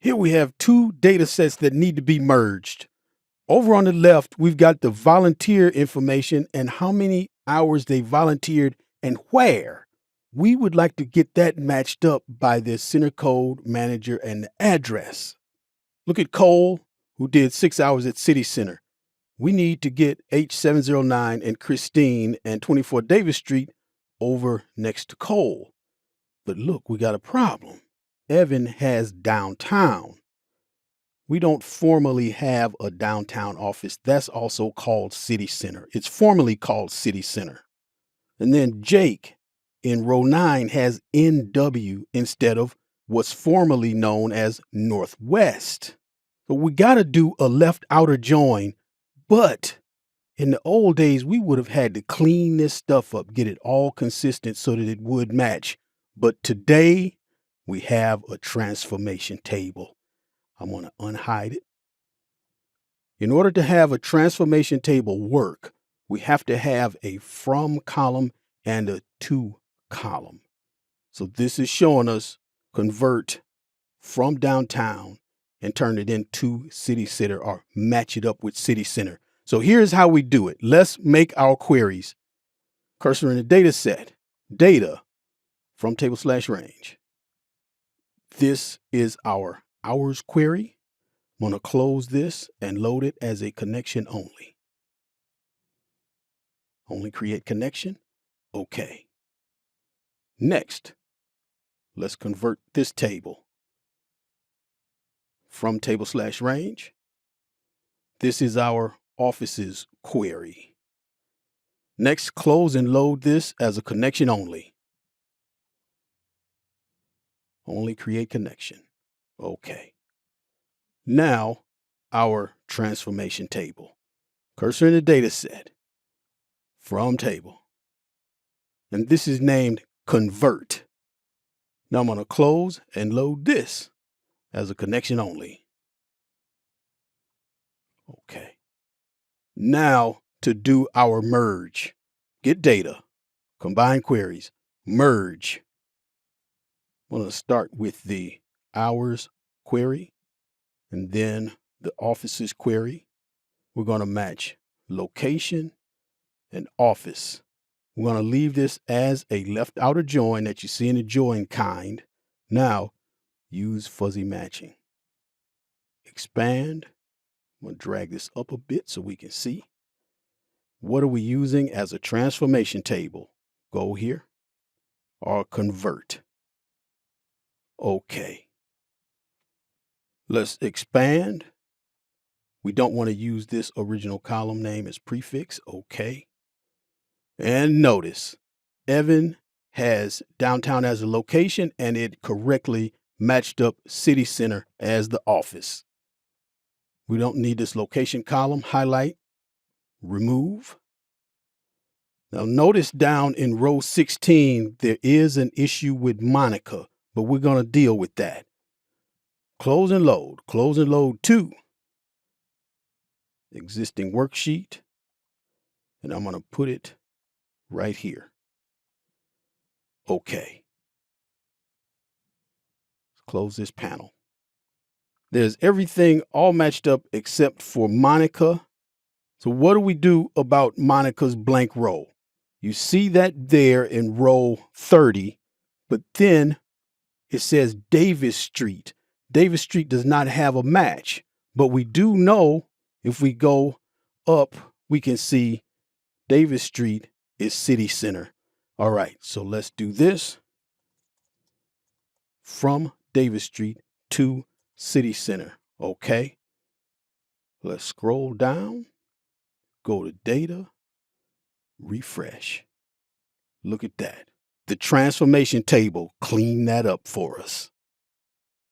Here we have two data sets that need to be merged. Over on the left, we've got the volunteer information and how many hours they volunteered and where. We would like to get that matched up by the center code manager and the address. Look at Cole, who did 6 hours at City Center. We need to get H709 and Christine and 24 Davis Street over next to Cole. But look, we got a problem. Evan has downtown. We don't formally have a downtown office. That's also called City Center. It's formally called City Center. And then Jake in row 9 has NW instead of what's formerly known as Northwest. So we got to do a left outer join, but in the old days, we would have had to clean this stuff up, get it all consistent so that it would match. But today, we have a transformation table. I'm going to unhide it. In order to have a transformation table work, we have to have a from column and a to column. So this is showing us convert from downtown and turn it into City Center or match it up with City Center. So here's how we do it. Let's make our queries. Cursor in the data set, data from table/range. This is our hours query. I'm going to close this and load it as a connection only. Only create connection. Okay. Next, let's convert this table from table/range. This is our offices query. Next, close and load this as a connection only. Only create connection. Okay. Now, our transformation table. Cursor in the data set. From table. And this is named convert. Now I'm going to close and load this as a connection only. Okay. Now to do our merge. Get data, combine queries, merge. I'm going to start with the hours query and then the offices query. We're going to match location and office. We're going to leave this as a left outer join that you see in the join kind. Now, use fuzzy matching. Expand. I'm going to drag this up a bit so we can see. What are we using as a transformation table? Go here or convert. Okay. Let's expand. We don't want to use this original column name as prefix. Okay. And notice, Evan has downtown as a location and it correctly matched up City Center as the office. We don't need this location column. Highlight, remove. Now notice down in row 16, there is an issue with Monica, but we're going to deal with that. Close and load 2. Existing worksheet. And I'm going to put it right here. Okay. Close this panel. There's everything all matched up except for Monica. So what do we do about Monica's blank row? You see that there in row 30, but then it says Davis Street. Davis Street does not have a match, but we do know if we go up, we can see Davis Street is City Center. All right, so let's do this. From Davis Street to City Center. Okay. Let's scroll down, go to data, refresh. Look at that. The transformation table cleaned that up for us.